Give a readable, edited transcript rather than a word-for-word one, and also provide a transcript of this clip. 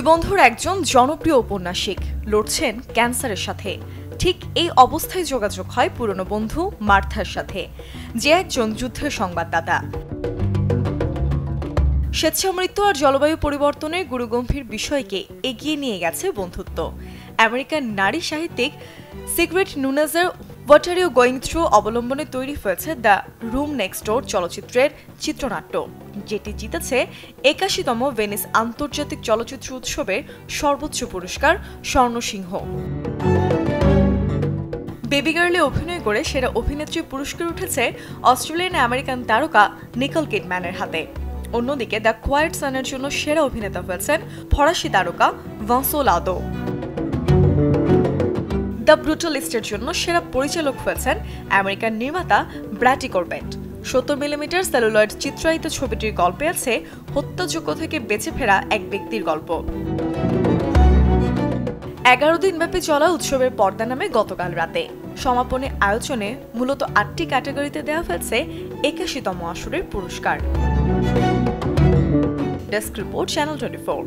বন্ধুর একজন জনপ্রিয় ঔপন্যাসিক লড়ছেন ক্যান্সারের সাথে। ঠিক এই অবস্থায় যোগাযোগ হয় পুরনো বন্ধু মার্থার সাথে, যে একজন যুদ্ধের সংবাদদাতা। স্বেচ্ছামৃত্যু আর জলবায়ু পরিবর্তনের গুরুগম্ভীর বিষয়কে এগিয়ে নিয়ে গেছে বন্ধুত্ব। আমেরিকান নারী সাহিত্যিক সিগ্রিড নুনেজের what are you going through অবলম্বনে তৈরি হয়েছে দ্য রুম নেক্সট ডোর চলচ্চিত্রের চিত্রনাট্য, যেটি জিতেছে ৮১তম ভেনিস আন্তর্জাতিক চলচ্চিত্র উৎসবের সর্বোচ্চ পুরস্কার স্বর্ণসিংহ। বেবি গার্লে অভিনয় করে সেরা অভিনেত্রী পুরস্কার উঠেছে অস্ট্রেলিয়ান আমেরিকান তারকা নিকল কিডম্যানের হাতে। অন্যদিকে দ্য কোয়াইট সানের জন্য সেরা অভিনেতা হয়েছেন ফরাসি তারকা ভান্সো লাদো। দ্য ব্রুটালিস্টের জন্য সেরা পরিচালক হয়েছেন আমেরিকান নির্মাতা ব্র্যাডি করবেট। ৭০mm সেলুলয়েড চিত্রায়িত ছবিটির গল্পে আছে হত্যাযজ্ঞ থেকে বেঁচে ফেরা এক ব্যক্তির গল্প। ১১ দিনব্যাপী চলা উৎসবের পর্দা নামে গতকাল রাতে সমাপনী আয়োজনে মূলত ৮টি ক্যাটাগরিতে দেওয়া হয়েছে ৮১তম আসরের পুরস্কার। Desk report, channel 24।